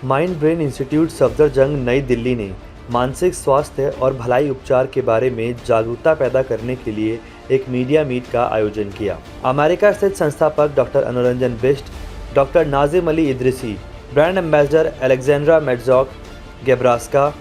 Mind brain institute Safdarjung नई दिल्ली ने मानसिक स्वास्थ्य और भलाई उपचार के बारे में जागरूकता पैदा करने के लिए एक मीडिया मीट का आयोजन किया। अमेरिका स्थित संस्थापक doctor Anuranjan Bisht, doctor Nazim Ali Idrisi, brand ambassador Alexandra मेट्जॉक गेब्रास्का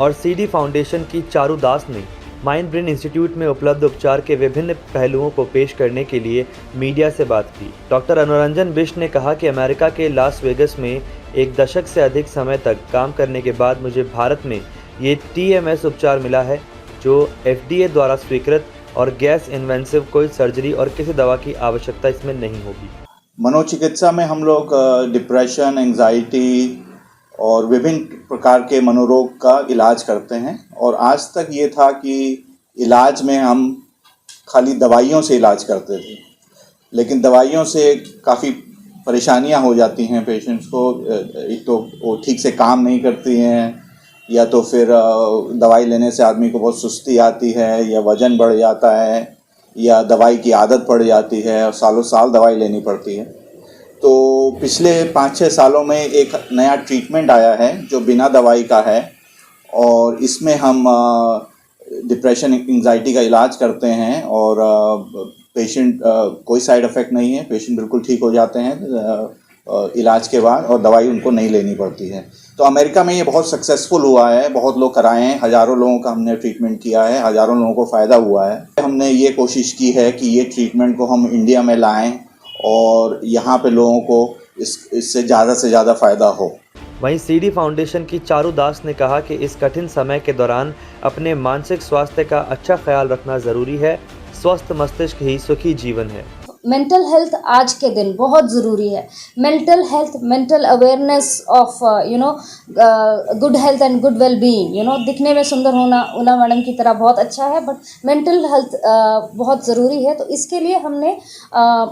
और सीडी फाउंडेशन की चारू दास ने माइंड ब्रेन इंस्टीट्यूट में उपलब्ध उपचार के विभिन्न पहलुओं को पेश करने के लिए मीडिया से बात की। डॉक्टर अनुरंजन बिष्ट ने कहा कि अमेरिका के लास वेगस में एक दशक से अधिक समय तक काम करने के बाद मुझे भारत में ये TMS उपचार मिला है, जो FDA द्वारा स्वीकृत और गैस इन्वेंसिव, कोई सर्जरी और किसी दवा की आवश्यकता इसमें नहीं होगी। मनोचिकित्सा में हम लोग डिप्रेशन, एंजाइटी और विभिन्न प्रकार के मनोरोग का इलाज करते हैं। और आज तक ये था कि इलाज में हम खाली दवाइयों से इलाज करते थे, लेकिन दवाइयों से काफ़ी परेशानियां हो जाती हैं पेशेंट्स को। एक तो वो ठीक से काम नहीं करती हैं, या तो फिर दवाई लेने से आदमी को बहुत सुस्ती आती है, या वज़न बढ़ जाता है, या दवाई की आदत पड़ जाती है और सालों साल दवाई लेनी पड़ती है। तो पिछले 5-6 सालों में एक नया ट्रीटमेंट आया है जो बिना दवाई का है, और इसमें हम डिप्रेशन, एंजाइटी का इलाज करते हैं और पेशेंट कोई साइड इफ़ेक्ट नहीं है, पेशेंट बिल्कुल ठीक हो जाते हैं इलाज के बाद, और दवाई उनको नहीं लेनी पड़ती है। तो अमेरिका में ये बहुत सक्सेसफुल हुआ है, बहुत लोग कराए हैं, हज़ारों लोगों का हमने ट्रीटमेंट किया है, हज़ारों लोगों को फ़ायदा हुआ है। हमने ये कोशिश की है कि ये ट्रीटमेंट को हम इंडिया में लाएं और यहाँ पे लोगों को इससे ज़्यादा से ज़्यादा फ़ायदा हो। वहीं सीडी फाउंडेशन की चारू दास ने कहा कि इस कठिन समय के दौरान अपने मानसिक स्वास्थ्य का अच्छा ख्याल रखना ज़रूरी है। स्वस्थ मस्तिष्क ही सुखी जीवन है। मेंटल हेल्थ आज के दिन बहुत ज़रूरी है। Mental health, mental awareness of good health and good well being, दिखने में सुंदर होना उना मैडम की तरह बहुत अच्छा है, बट मेंटल हेल्थ बहुत ज़रूरी है। तो इसके लिए हमने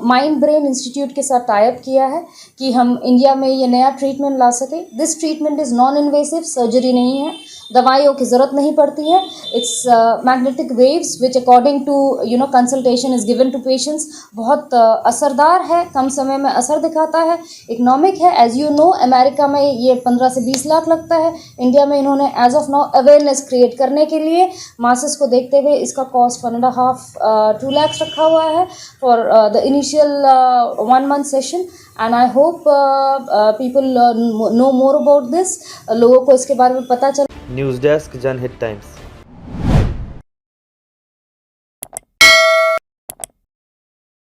माइंड ब्रेन इंस्टीट्यूट के साथ टाई अप किया है कि हम इंडिया में ये नया ट्रीटमेंट ला सके। This treatment is non invasive, surgery नहीं है, दवाइयों की ज़रूरत नहीं पड़ती है। It's magnetic waves which according to consultation is given to patients. बहुत असरदार है, कम समय में असर दिखाता है, इकोनॉमिक है। एज यू नो, अमेरिका में ये 15 से 20 लाख लगता है। इंडिया में इन्होंने as of now awareness create करने के लिए मासेस को देखते हुए इसका कॉस्ट 1.5-2 लाख रखा हुआ है for the initial 1 month session. And I hope people know more about this, लोगों को इसके बारे में पता चले। न्यूज़ डेस्क, जनहित टाइम्स।